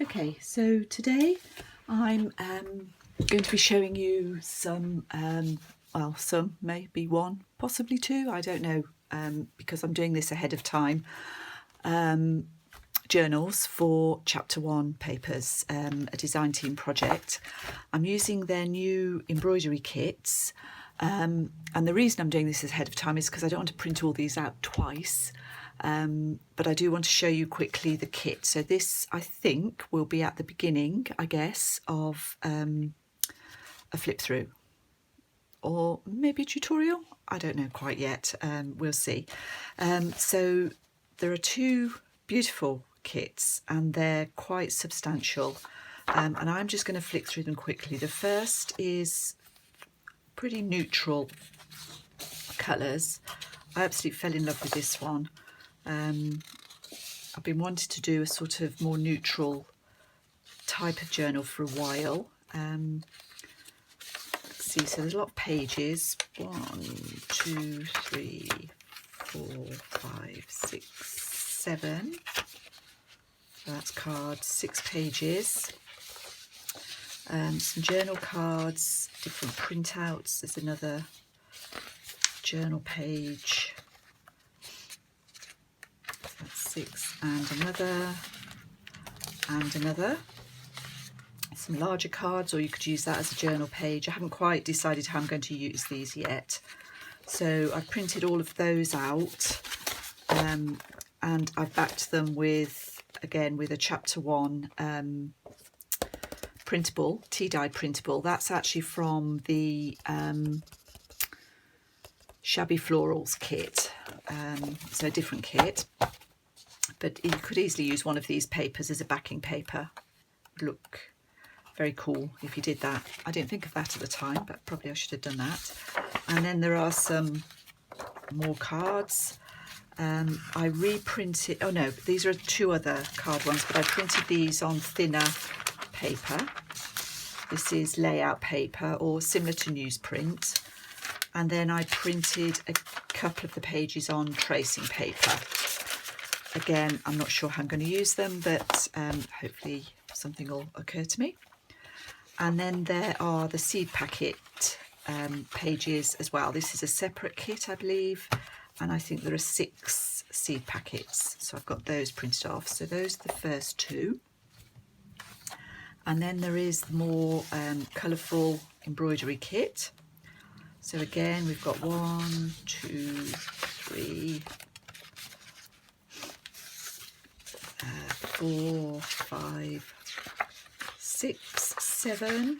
Okay, so today I'm going to be showing you some, some, maybe one, possibly two, I don't know, because I'm doing this ahead of time, journals for Chapter 1 papers, a design team project. I'm using their new embroidery kits, and the reason I'm doing this ahead of time is because I don't want to print all these out twice. But I do want to show you quickly the kit. So this, I think, will be at the beginning, I guess, of a flip through, or maybe a tutorial. I don't know quite yet. We'll see. So there are two beautiful kits, and they're quite substantial. And I'm just going to flick through them quickly. The first is pretty neutral colours. I absolutely fell in love with this one. I've been wanting to do a sort of more neutral type of journal for a while. Let's see, so there's a lot of pages. 1, 2, 3, 4, 5, 6, 7. So that's cards, 6 pages. Some journal cards, different printouts. There's another journal page. That's 6, and another. Some larger cards, or you could use that as a journal page. I haven't quite decided how I'm going to use these yet. So I've printed all of those out, and I've backed them with, again, with a Chapter 1 printable, tea-dye printable. That's actually from the Shabby Florals kit, so a different kit. But you could easily use one of these papers as a backing paper. Look very cool if you did that. I didn't think of that at the time, but probably I should have done that. And then there are some more cards. I reprinted, oh no, these are 2 other card ones, but I printed these on thinner paper. This is layout paper, or similar to newsprint. And then I printed a couple of the pages on tracing paper. Again, I'm not sure how I'm going to use them, but hopefully something will occur to me. And then there are the seed packet pages as well. This is a separate kit, I believe, and I think there are 6 seed packets. So I've got those printed off. So those are the first 2. And then there is the more colourful embroidery kit. So again, we've got 1, 2, 3, 4, 5, 6, 7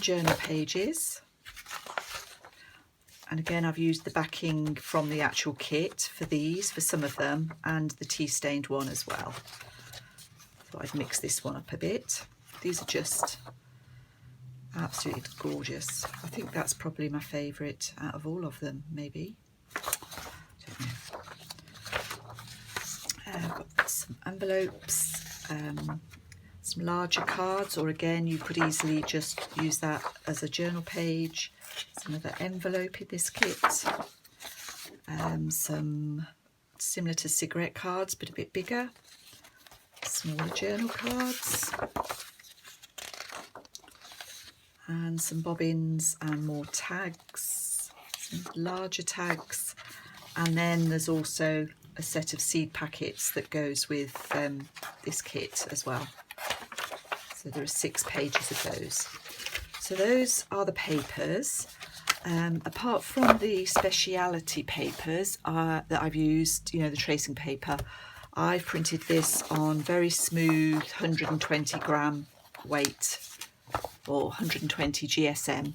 journal pages. And again, I've used the backing from the actual kit for these, for some of them, and the tea stained one as well. Thought I'd mix this one up a bit. These are just absolutely gorgeous. I think that's probably my favourite out of all of them, maybe. Don't know. I've got some envelopes, some larger cards, or again, you could easily just use that as a journal page. There's another envelope in this kit. Some similar to cigarette cards, but a bit bigger. Smaller journal cards. And some bobbins and more tags, some larger tags. And then there's also a set of seed packets that goes with this kit as well. So there are 6 pages of those. So those are the papers. Apart from the speciality papers that I've used, you know, the tracing paper, I've printed this on very smooth 120 gram weight, or 120 GSM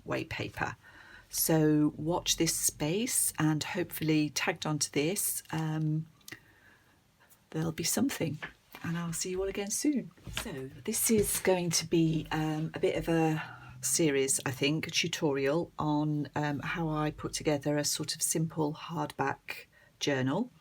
weight paper. So watch this space, and hopefully tagged onto this there'll be something, and I'll see you all again soon. So this is going to be a bit of a series, I think, a tutorial on how I put together a sort of simple hardback journal.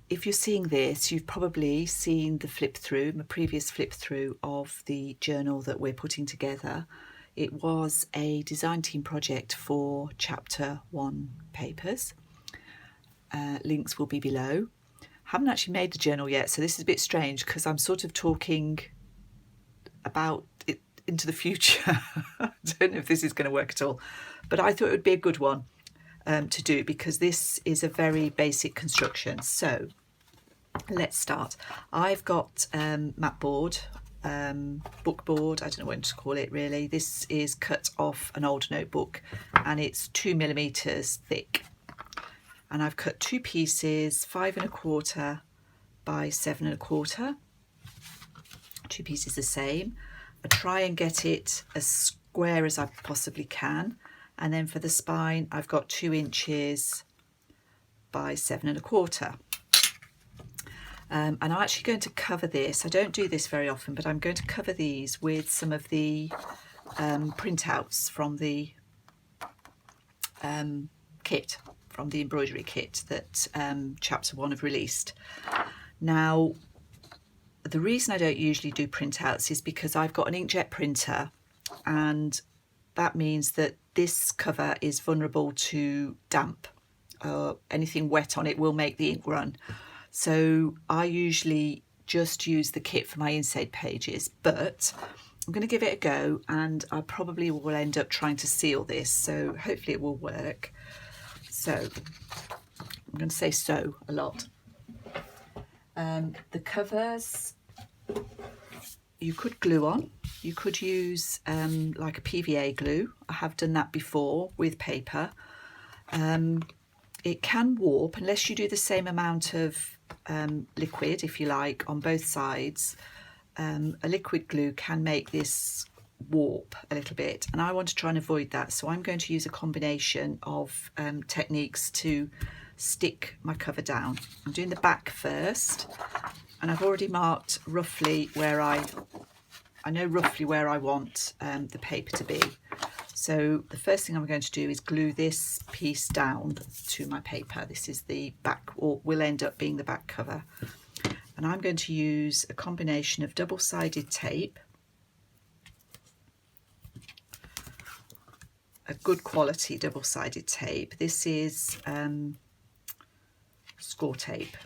If you're seeing this, you've probably seen the flip through, my previous flip through of the journal that we're putting together. It was a design team project for Chapter 1 papers. links will be below. Haven't actually made the journal yet, so this is a bit strange because I'm sort of talking about it into the future. I don't know if this is going to work at all, but I thought it would be a good one to do because this is a very basic construction. So let's start. I've got mat board, book board, I don't know what to call it really. This is cut off an old notebook and it's 2mm thick. And I've cut two pieces, 5 1/4 by 7 1/4. Two pieces the same. I try and get it as square as I possibly can. And then for the spine, I've got 2 inches by 7 1/4. And I'm actually going to cover this. I don't do this very often, but I'm going to cover these with some of the printouts from the kit, from the embroidery kit that chapter 1 have released. Now, the reason I don't usually do printouts is because I've got an inkjet printer, and that means that this cover is vulnerable to damp. Anything wet on it will make the ink run. So I usually just use the kit for my inside pages, but I'm going to give it a go and I probably will end up trying to seal this, so hopefully it will work. So I'm going to say so a lot. The covers you could glue on. You could use like a PVA glue. I have done that before with paper. It can warp unless you do the same amount of liquid, if you like, on both sides. A liquid glue can make this warp a little bit, and I want to try and avoid that, so I'm going to use a combination of techniques to stick my cover down. I'm doing the back first, and I've already marked roughly where I know roughly where I want the paper to be. So the first thing I'm going to do is glue this piece down to my paper. This is the back, or will end up being the back cover. And I'm going to use a combination of double-sided tape, a good quality double-sided tape. This is score tape.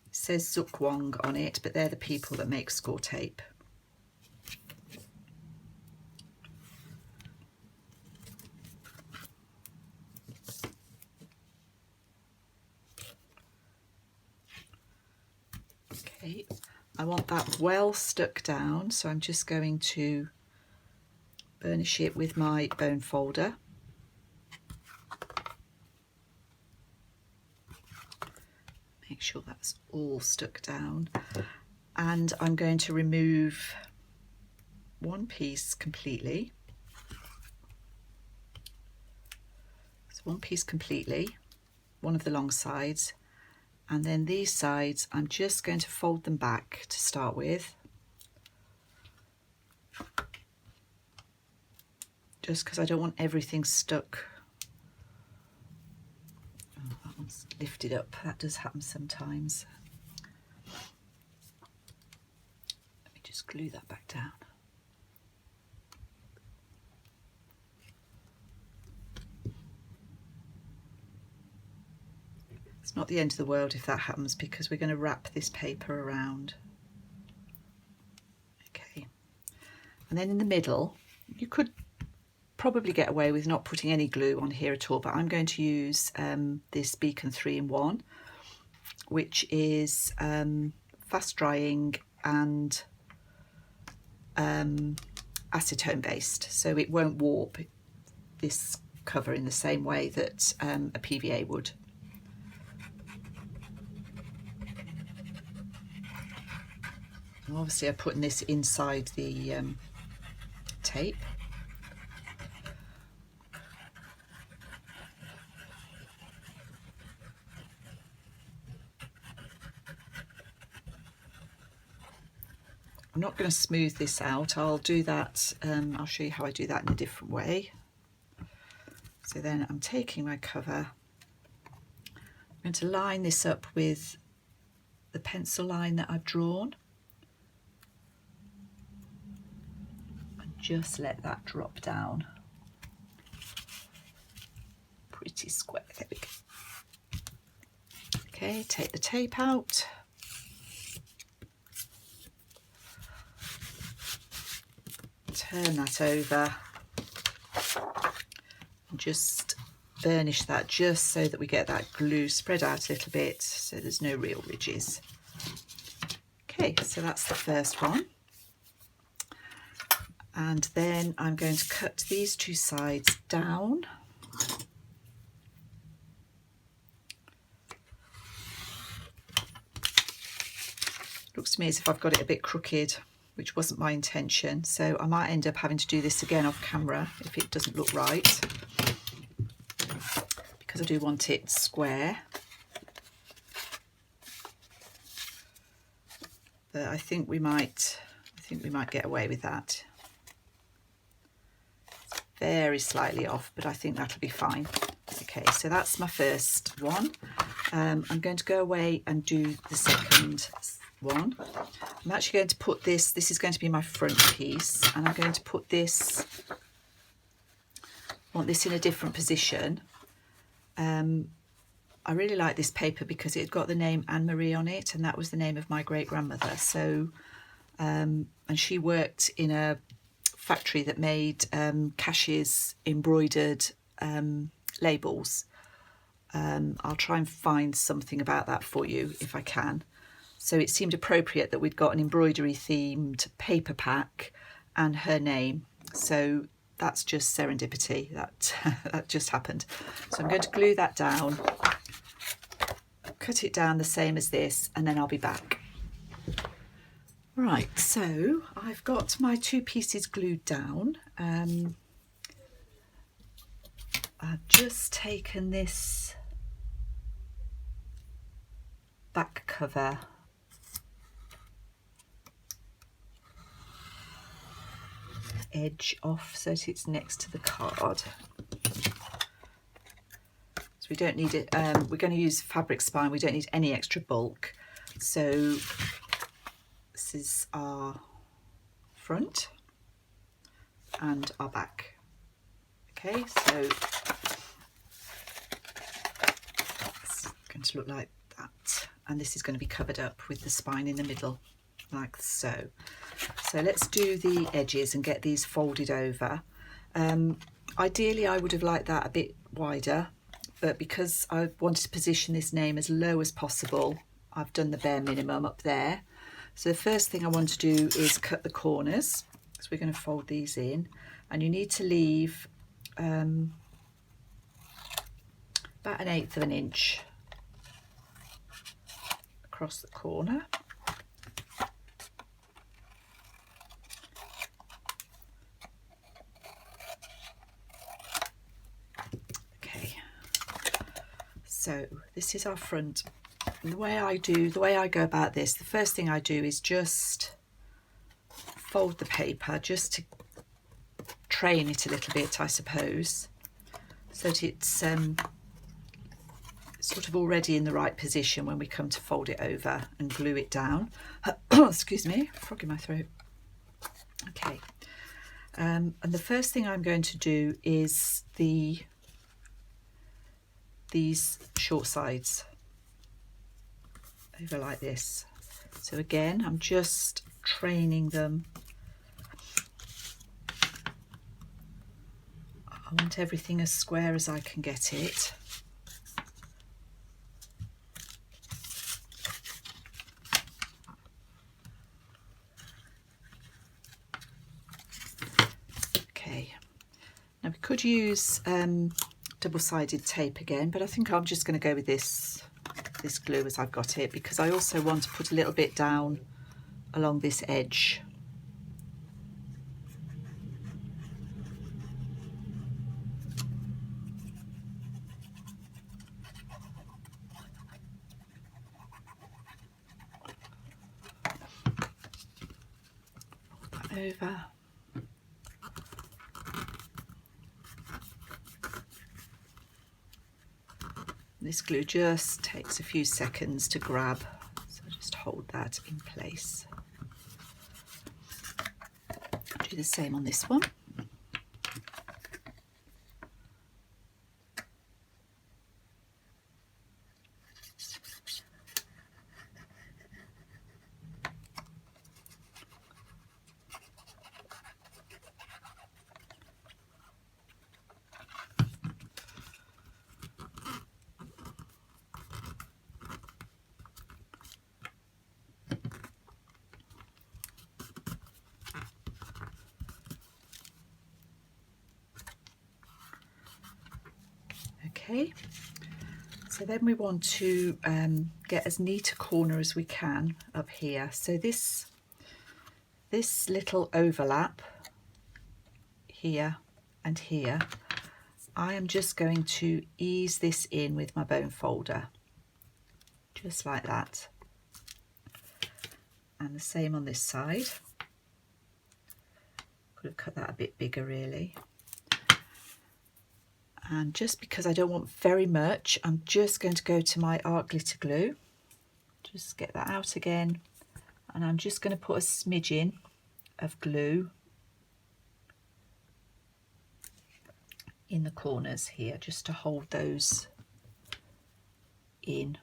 It says Zukwang on it, but they're the people that make score tape. Okay, I want that well stuck down, so I'm just going to burnish it with my bone folder. Make sure that's all stuck down, and I'm going to remove one piece completely. So one piece completely, one of the long sides, and then these sides I'm just going to fold them back to start with, just because I don't want everything stuck. Oh, that one's lifted up. That does happen sometimes. Let me just glue that back down. It's not the end of the world if that happens, because we're going to wrap this paper around. Okay, and then in the middle, you could probably get away with not putting any glue on here at all, but I'm going to use this Beacon 3-in-1, which is fast drying and acetone based, so it won't warp this cover in the same way that a PVA would. And obviously I'm putting this inside the tape. I'm not going to smooth this out. I'll do that, I'll show you how I do that in a different way. So then I'm taking my cover, I'm going to line this up with the pencil line that I've drawn, and just let that drop down pretty square. There we go. Okay, take the tape out. Turn that over and just burnish that just so that we get that glue spread out a little bit so there's no real ridges. Okay, so that's the first one. And then I'm going to cut these two sides down. Looks to me as if I've got it a bit crooked, which wasn't my intention, so I might end up having to do this again off camera if it doesn't look right, because I do want it square. But I think we might get away with that. It's very slightly off, but I think that'll be fine. Okay, so that's my first one. I'm going to go away and do the second one. I'm actually going to put this is going to be my front piece, and I'm going to put this, want this in a different position. I really like this paper because it got the name Anne-Marie on it, and that was the name of my great-grandmother. So, and she worked in a factory that made Cash's embroidered labels. I'll try and find something about that for you if I can. So it seemed appropriate that we'd got an embroidery themed paper pack and her name. So that's just serendipity. That just happened. So I'm going to glue that down, cut it down the same as this, and then I'll be back. Right, so I've got my two pieces glued down. I've just taken this back cover edge off so that it's next to the card. So we don't need it, we're going to use fabric spine, we don't need any extra bulk. So this is our front and our back. Okay, so it's going to look like that, and this is going to be covered up with the spine in the middle, like so. So let's do the edges and get these folded over. Ideally I would have liked that a bit wider, but because I wanted to position this name as low as possible, I've done the bare minimum up there. So the first thing I want to do is cut the corners. So we're going to fold these in, and you need to leave about 1/8 of an inch across the corner. Okay, so this is our front. And the way I go about this, the first thing I do is just fold the paper just to train it a little bit, I suppose, so that it's sort of already in the right position when we come to fold it over and glue it down. Excuse me, frog in my throat. Okay, and the first thing I'm going to do is these short sides over like this. So again, I'm just training them. I want everything as square as I can get it. Okay, now we could use double-sided tape again, but I think I'm just going to go with this glue as I've got it, because I also want to put a little bit down along this edge. Over. This glue just takes a few seconds to grab, so just hold that in place. Do the same on this one. Okay, so then we want to get as neat a corner as we can up here. So this little overlap here and here, I am just going to ease this in with my bone folder, just like that. And the same on this side. Could have cut that a bit bigger really. And just because I don't want very much, I'm just going to go to my art glitter glue. Just get that out again. And I'm just going to put a smidgen of glue in the corners here, just to hold those in.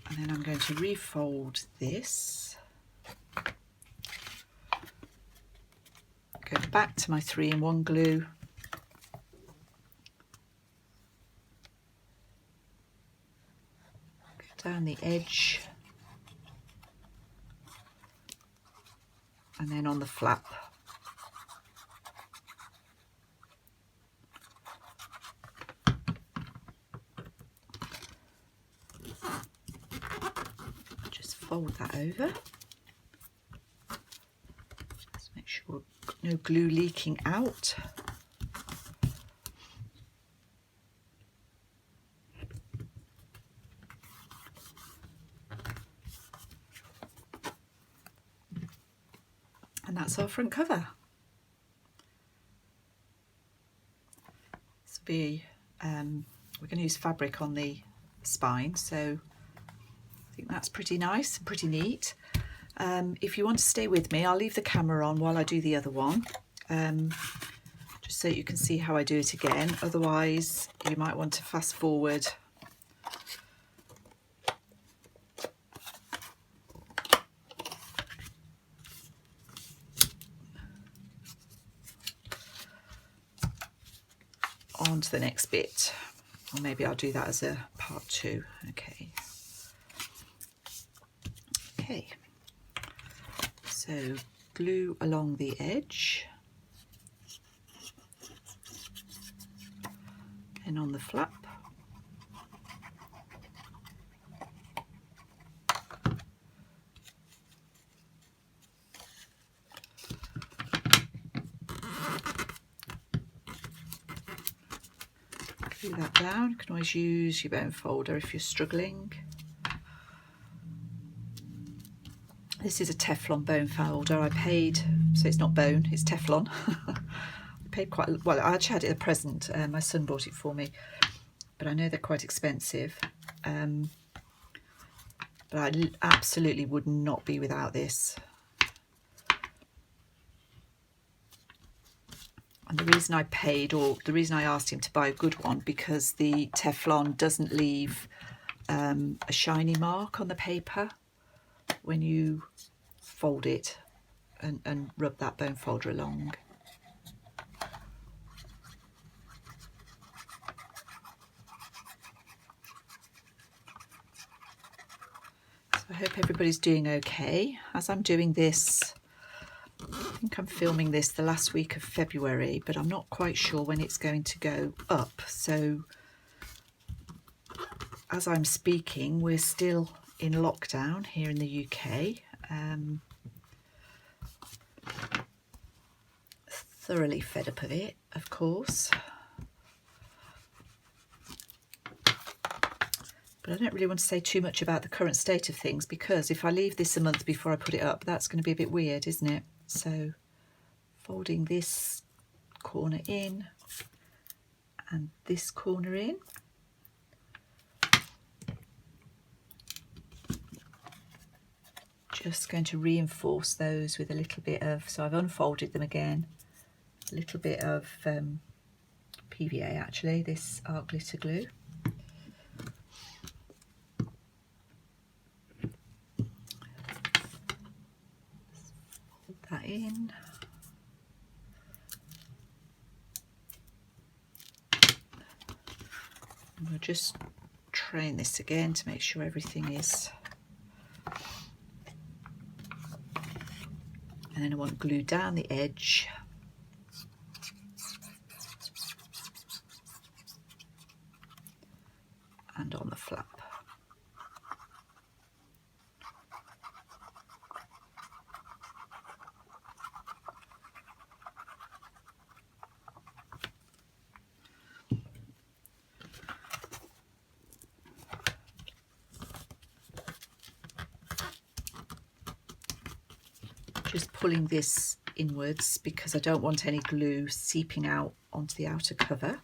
And then I'm going to refold this, go back to my 3-in-1 glue, go down the edge, and then on the flap. Just fold that over. Just make sure no glue leaking out. And that's our front cover. This will be, we're going to use fabric on the spine, so I think that's pretty nice and pretty neat. If you want to stay with me, I'll leave the camera on while I do the other one, just so you can see how I do it again. Otherwise, you might want to fast forward. On to the next bit, or maybe I'll do that as a part 2. Okay, so glue along the edge and on the flap. Glue that down. You can always use your bone folder if you're struggling. This is a Teflon bone folder. I paid, so it's not bone, it's Teflon. I paid quite, well, I actually had it a present. My son bought it for me, but I know they're quite expensive. But I absolutely would not be without this. And the reason I paid, or the reason I asked him to buy a good one, because the Teflon doesn't leave a shiny mark on the paper when you fold it and rub that bone folder along. So I hope everybody's doing okay. As I'm doing this, I think I'm filming this the last week of February, but I'm not quite sure when it's going to go up. So as I'm speaking, we're still in lockdown here in the UK. Thoroughly fed up of it, of course. But I don't really want to say too much about the current state of things, because if I leave this a month before I put it up, that's going to be a bit weird, isn't it? So folding this corner in and this corner in. Just going to reinforce those with a little bit of, so I've unfolded them again, a little bit of PVA actually, this art glitter glue. Fold that in. And we'll just train this again to make sure everything is And then I want to glue down the edge. And on the flap. Just pulling this inwards because I don't want any glue seeping out onto the outer cover.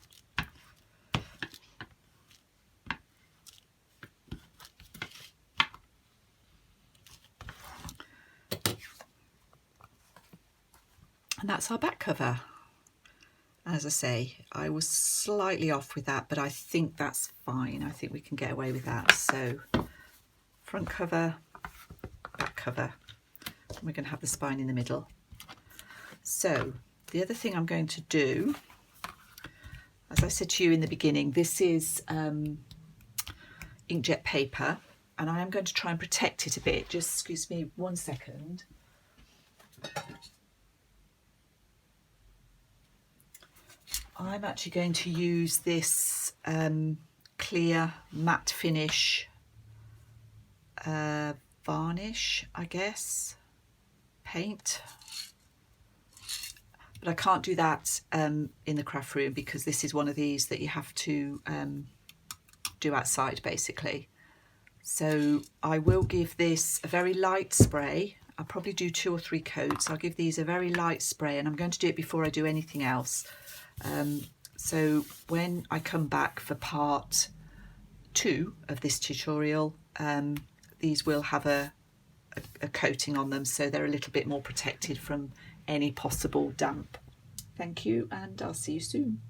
And that's our back cover. As I say, I was slightly off with that, but I think that's fine. I think we can get away with that. So front cover, back cover. We're going to have the spine in the middle. So the other thing I'm going to do, as I said to you in the beginning, this is inkjet paper, and I am going to try and protect it a bit. Just excuse me 1 second. I'm actually going to use this clear matte finish varnish, I guess, paint. But I can't do that in the craft room because this is one of these that you have to do outside basically. So I will give this a very light spray. I'll probably do 2 or 3 coats. I'll give these a very light spray, and I'm going to do it before I do anything else. So when I come back for part 2 of this tutorial, these will have a coating on them, so they're a little bit more protected from any possible damp. Thank you, and I'll see you soon.